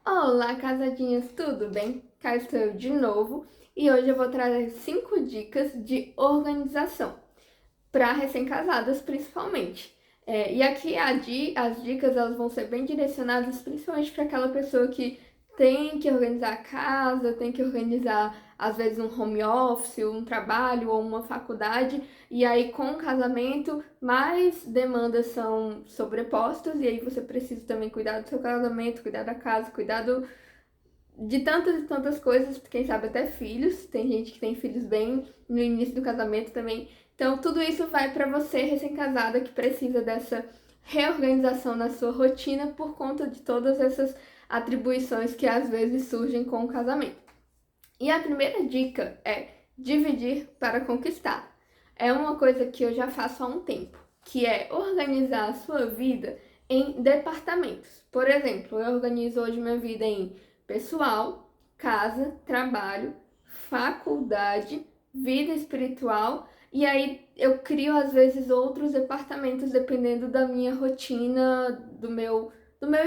Olá, casadinhas, tudo bem? Cá estou eu de novo e hoje eu vou trazer 5 dicas de organização para recém-casadas, principalmente. E aqui as dicas elas vão ser bem direcionadas principalmente para aquela pessoa que tem que organizar a casa, tem que organizar às vezes um home office, um trabalho ou uma faculdade, e aí com o casamento mais demandas são sobrepostas, e aí você precisa também cuidar do seu casamento, cuidar da casa, de tantas e tantas coisas, quem sabe até filhos. Tem gente que tem filhos bem no início do casamento também. Então, tudo isso vai para você, recém-casada, que precisa dessa reorganização na sua rotina por conta de todas essas atribuições que às vezes surgem com o casamento. E a primeira dica é dividir para conquistar. É uma coisa que eu já faço há um tempo, que é organizar a sua vida em departamentos. Por exemplo, eu organizo hoje minha vida em pessoal, casa, trabalho, faculdade, vida espiritual, e aí eu crio às vezes outros departamentos dependendo da minha rotina, do meu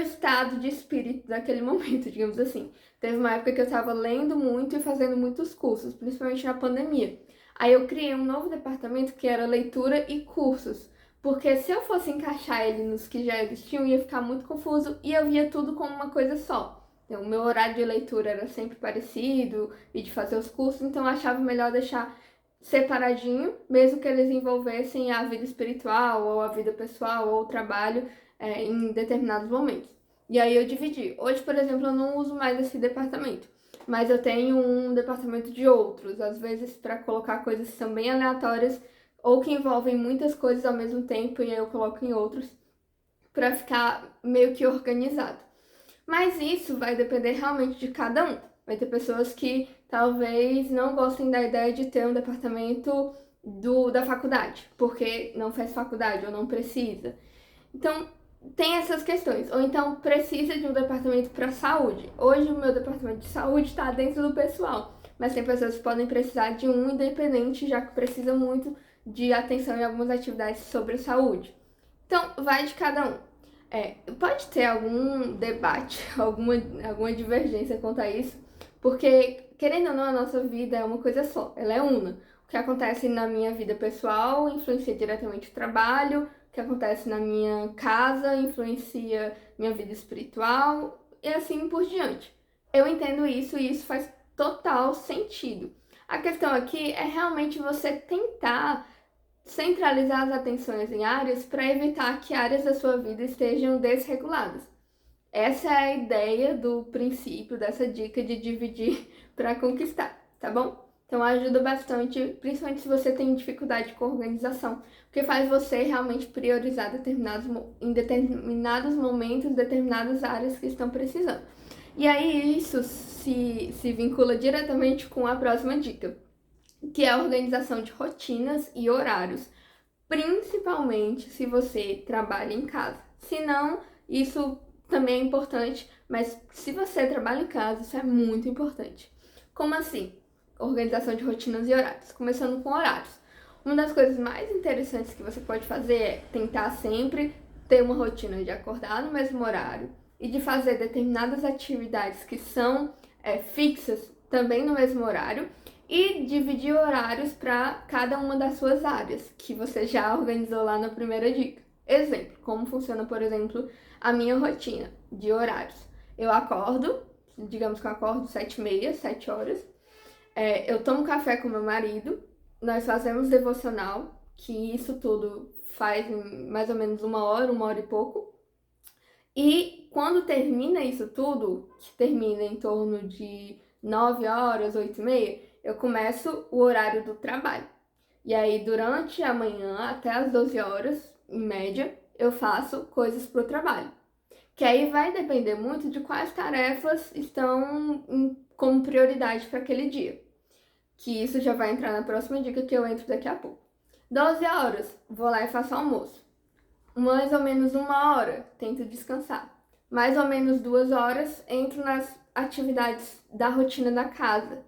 estado de espírito daquele momento, digamos assim. Teve uma época que eu estava lendo muito e fazendo muitos cursos, principalmente na pandemia. Aí eu criei um novo departamento que era leitura e cursos, porque se eu fosse encaixar ele nos que já existiam, ia ficar muito confuso e eu via tudo como uma coisa só. Então, o meu horário de leitura era sempre parecido e de fazer os cursos, então eu achava melhor deixar separadinho, mesmo que eles envolvessem a vida espiritual, ou a vida pessoal, ou o trabalho em determinados momentos. E aí eu dividi. Hoje, por exemplo, eu não uso mais esse departamento, mas eu tenho um departamento de outros, às vezes para colocar coisas que são bem aleatórias ou que envolvem muitas coisas ao mesmo tempo, e aí eu coloco em outros para ficar meio que organizado. Mas isso vai depender realmente de cada um. Vai ter pessoas que talvez não gostem da ideia de ter um departamento da faculdade, porque não faz faculdade ou não precisa. Então, tem essas questões. Ou então, precisa de um departamento para saúde. Hoje, o meu departamento de saúde está dentro do pessoal, mas tem pessoas que podem precisar de um independente, já que precisa muito de atenção em algumas atividades sobre saúde. Então, vai de cada um. Pode ter algum debate, alguma divergência quanto a isso, porque, querendo ou não, a nossa vida é uma coisa só, ela é una. O que acontece na minha vida pessoal influencia diretamente o trabalho, o que acontece na minha casa influencia minha vida espiritual e assim por diante. Eu entendo isso e isso faz total sentido. A questão aqui é realmente você tentar centralizar as atenções em áreas para evitar que áreas da sua vida estejam desreguladas. Essa é a ideia do princípio dessa dica de dividir para conquistar, tá bom? Então ajuda bastante, principalmente se você tem dificuldade com organização, porque faz você realmente priorizar em determinados momentos, determinadas áreas que estão precisando. E aí isso se vincula diretamente com a próxima dica, que é a organização de rotinas e horários, principalmente se você trabalha em casa. Se não, isso também é importante, mas se você trabalha em casa, isso é muito importante. Como assim? Organização de rotinas e horários. Começando com horários. Uma das coisas mais interessantes que você pode fazer é tentar sempre ter uma rotina de acordar no mesmo horário e de fazer determinadas atividades que são fixas também no mesmo horário, e dividir horários para cada uma das suas áreas, que você já organizou lá na primeira dica. Exemplo, como funciona, por exemplo, a minha rotina de horários. Eu acordo, digamos que eu acordo 7h30, 7 horas, eu tomo café com meu marido, nós fazemos devocional, que isso tudo faz em mais ou menos 1 hora e pouco, e quando termina isso tudo, que termina em torno de 9 horas, 8h30, eu começo o horário do trabalho. E aí, durante a manhã, até as 12 horas, em média, eu faço coisas para o trabalho. Que aí vai depender muito de quais tarefas estão como prioridade para aquele dia. Que isso já vai entrar na próxima dica que eu entro daqui a pouco. 12 horas, vou lá e faço almoço. Mais ou menos 1 hora, tento descansar. Mais ou menos 2 horas, entro nas atividades da rotina da casa.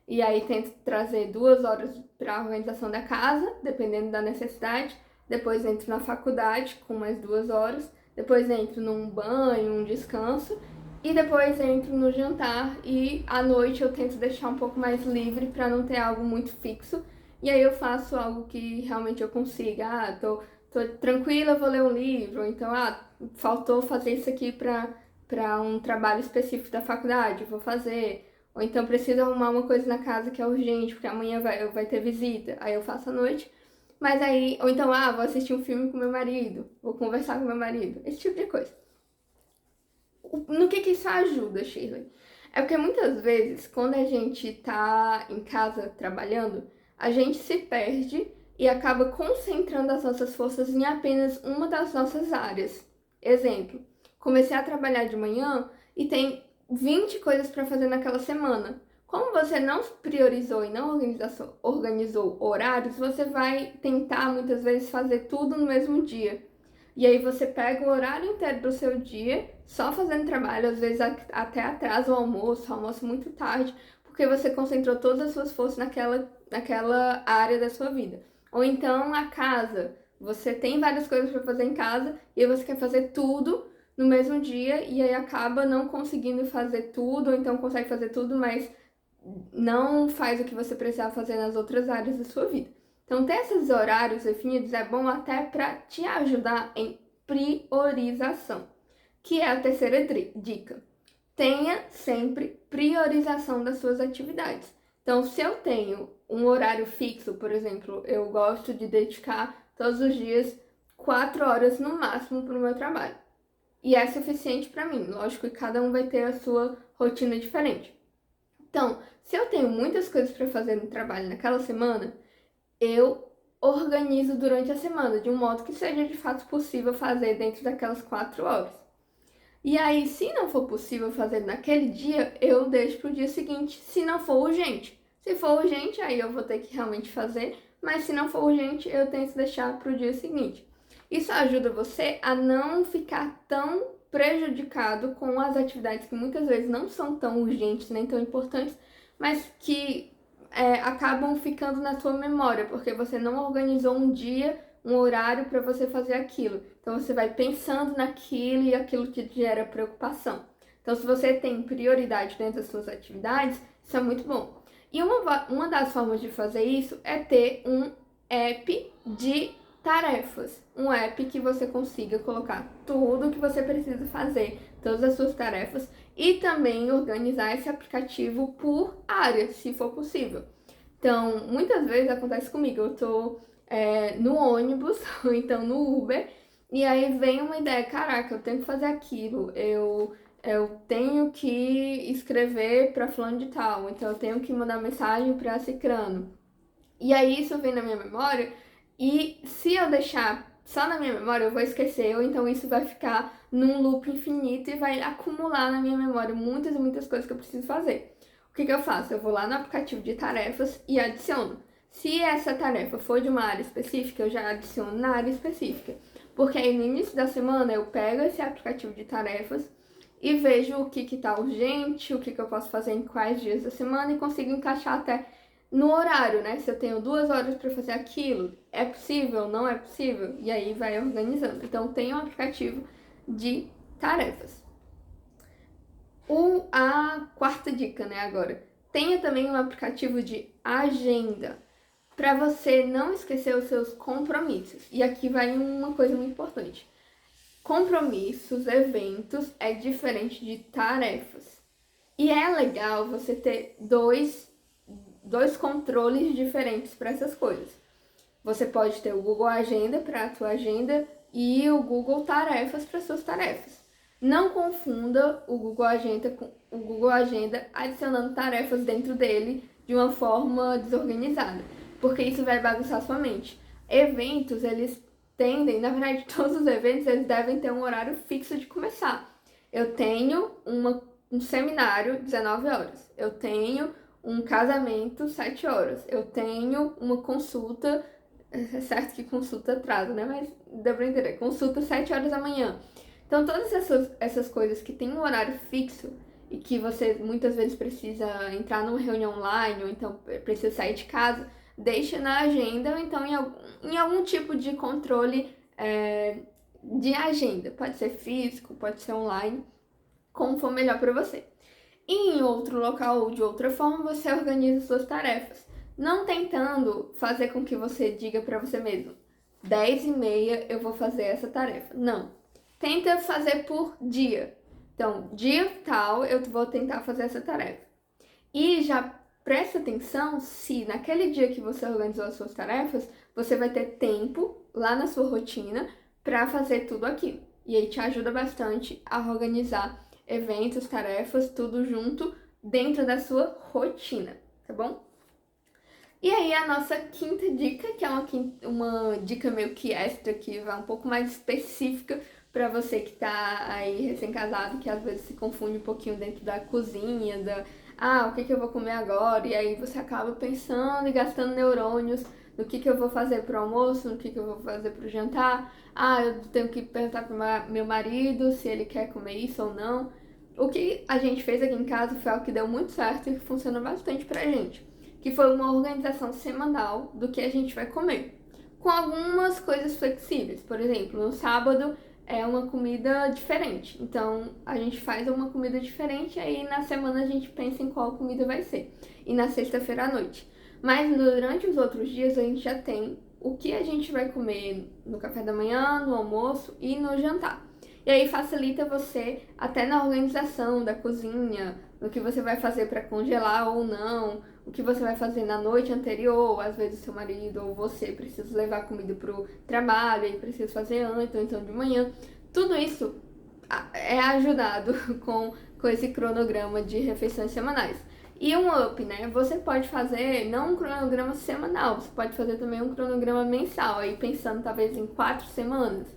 E aí tento trazer 2 horas para a organização da casa, dependendo da necessidade. Depois entro na faculdade com mais 2 horas. Depois entro num banho, um descanso. E depois entro no jantar e à noite eu tento deixar um pouco mais livre para não ter algo muito fixo. E aí eu faço algo que realmente eu consiga. Tô tranquila, vou ler um livro. Então, faltou fazer isso aqui para um trabalho específico da faculdade, vou fazer. Ou então preciso arrumar uma coisa na casa que é urgente, porque amanhã vai ter visita. Aí eu faço à noite. Mas aí, ou então, vou assistir um filme com meu marido, vou conversar com meu marido, esse tipo de coisa. No que isso ajuda, Shirley? É porque muitas vezes, quando a gente tá em casa trabalhando, a gente se perde e acaba concentrando as nossas forças em apenas uma das nossas áreas. Exemplo, comecei a trabalhar de manhã e tem 20 coisas para fazer naquela semana. Como você não priorizou e não organizou horários, você vai tentar muitas vezes fazer tudo no mesmo dia. E aí você pega o horário inteiro do seu dia só fazendo trabalho, às vezes até atrasa o almoço muito tarde, porque você concentrou todas as suas forças naquela área da sua vida. Ou então a casa, você tem várias coisas para fazer em casa e aí você quer fazer tudo no mesmo dia e aí acaba não conseguindo fazer tudo, ou então consegue fazer tudo, mas não faz o que você precisava fazer nas outras áreas da sua vida. Então, ter esses horários definidos é bom até para te ajudar em priorização, que é a terceira dica. Tenha sempre priorização das suas atividades. Então, se eu tenho um horário fixo, por exemplo, eu gosto de dedicar todos os dias 4 horas no máximo para o meu trabalho. E é suficiente para mim. Lógico que cada um vai ter a sua rotina diferente. Então, se eu tenho muitas coisas para fazer no trabalho naquela semana, eu organizo durante a semana, de um modo que seja de fato possível fazer dentro daquelas 4 horas. E aí, se não for possível fazer naquele dia, eu deixo para o dia seguinte, se não for urgente. Se for urgente, aí eu vou ter que realmente fazer, mas se não for urgente, eu tento deixar para o dia seguinte. Isso ajuda você a não ficar tão prejudicado com as atividades que muitas vezes não são tão urgentes nem tão importantes, mas que acabam ficando na tua memória, porque você não organizou um dia, um horário para você fazer aquilo. Então você vai pensando naquilo e aquilo te gera preocupação. Então, se você tem prioridade dentro das suas atividades, isso é muito bom. E uma das formas de fazer isso é ter um app de tarefas. Um app que você consiga colocar tudo o que você precisa fazer, todas as suas tarefas, e também organizar esse aplicativo por área, se for possível. Então, muitas vezes acontece comigo, eu tô no ônibus, ou então no Uber, e aí vem uma ideia, caraca, eu tenho que fazer aquilo, eu tenho que escrever para fulano de tal, então eu tenho que mandar mensagem para cicrano. E aí isso vem na minha memória, e se eu deixar só na minha memória, eu vou esquecer, ou então isso vai ficar num loop infinito e vai acumular na minha memória muitas e muitas coisas que eu preciso fazer. O que eu faço? Eu vou lá no aplicativo de tarefas e adiciono. Se essa tarefa for de uma área específica, eu já adiciono na área específica. Porque aí no início da semana eu pego esse aplicativo de tarefas e vejo o que está urgente, o que eu posso fazer em quais dias da semana e consigo encaixar até no horário, né? Se eu tenho 2 horas para fazer aquilo, é possível, não é possível? E aí vai organizando. Então tem um aplicativo de tarefas. A quarta dica, né, agora. Tenha também um aplicativo de agenda para você não esquecer os seus compromissos. E aqui vai uma coisa muito importante. Compromissos, eventos é diferente de tarefas. E é legal você ter dois controles diferentes para essas coisas. Você pode ter o Google Agenda para a tua agenda e o Google Tarefas para suas tarefas. Não confunda o Google Agenda com o Google Agenda adicionando tarefas dentro dele de uma forma desorganizada, porque isso vai bagunçar sua mente. Eventos, eles tendem, na verdade, todos os eventos, eles devem ter um horário fixo de começar. Eu tenho um seminário 19 horas. Eu tenho um casamento 7 horas. Eu tenho uma consulta, é certo que consulta atrasa, né? Mas deu pra entender. Consulta 7 horas da manhã. Então, todas essas coisas que tem um horário fixo e que você muitas vezes precisa entrar numa reunião online ou então precisa sair de casa, deixa na agenda ou então em algum tipo de controle de agenda. Pode ser físico, pode ser online. como for melhor para você. E em outro local ou de outra forma, você organiza suas tarefas. Não tentando fazer com que você diga para você mesmo, 10h30 eu vou fazer essa tarefa. Não. Tenta fazer por dia. Então, dia tal eu vou tentar fazer essa tarefa. E já presta atenção se naquele dia que você organizou as suas tarefas, você vai ter tempo lá na sua rotina para fazer tudo aquilo. E aí te ajuda bastante a organizar eventos, tarefas, tudo junto dentro da sua rotina, tá bom? E aí a nossa quinta dica, que é uma dica meio que extra, que vai um pouco mais específica para você que tá aí recém-casado, que às vezes se confunde um pouquinho dentro da cozinha, o que eu vou comer agora? E aí você acaba pensando e gastando neurônios no que eu vou fazer pro almoço, no que eu vou fazer pro jantar. Eu tenho que perguntar pro meu marido se ele quer comer isso ou não. O que a gente fez aqui em casa foi algo que deu muito certo e que funciona bastante pra gente, que foi uma organização semanal do que a gente vai comer, com algumas coisas flexíveis. Por exemplo, no sábado é uma comida diferente, então a gente faz uma comida diferente, aí na semana a gente pensa em qual comida vai ser, e na sexta-feira à noite. Mas durante os outros dias a gente já tem o que a gente vai comer no café da manhã, no almoço e no jantar. E aí facilita você até na organização da cozinha, no que você vai fazer para congelar ou não, o que você vai fazer na noite anterior. Às vezes seu marido ou você precisa levar comida pro trabalho e precisa fazer antes ou então de manhã. Tudo isso é ajudado com esse cronograma de refeições semanais. E um up, né? Você pode fazer não um cronograma semanal, você pode fazer também um cronograma mensal, aí pensando talvez em 4 semanas.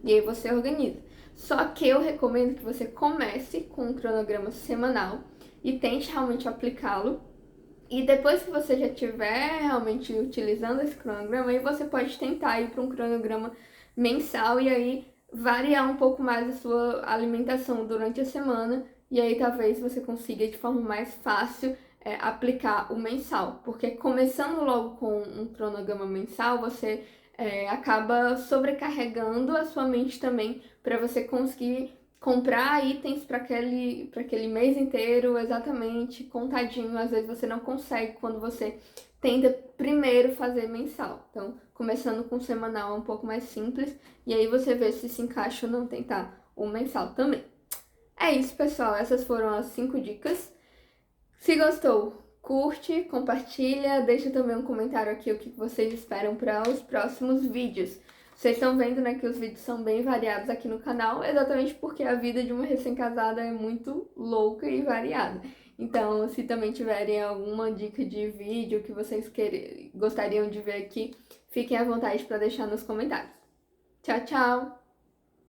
E aí você organiza. Só que eu recomendo que você comece com um cronograma semanal e tente realmente aplicá-lo. E depois que você já estiver realmente utilizando esse cronograma, aí você pode tentar ir para um cronograma mensal e aí variar um pouco mais a sua alimentação durante a semana. E aí talvez você consiga de forma mais fácil aplicar o mensal. Porque começando logo com um cronograma mensal, você acaba sobrecarregando a sua mente também para você conseguir comprar itens para aquele mês inteiro, exatamente, contadinho. Às vezes você não consegue quando você tenta primeiro fazer mensal. Então, começando com semanal é um pouco mais simples, e aí você vê se encaixa ou não tentar o mensal também. É isso, pessoal. Essas foram as 5 dicas. Se gostou, curte, compartilha, deixa também um comentário aqui o que vocês esperam para os próximos vídeos. Vocês estão vendo, né, que os vídeos são bem variados aqui no canal, exatamente porque a vida de uma recém-casada é muito louca e variada. Então, se também tiverem alguma dica de vídeo que vocês gostariam de ver aqui, fiquem à vontade para deixar nos comentários. Tchau, tchau!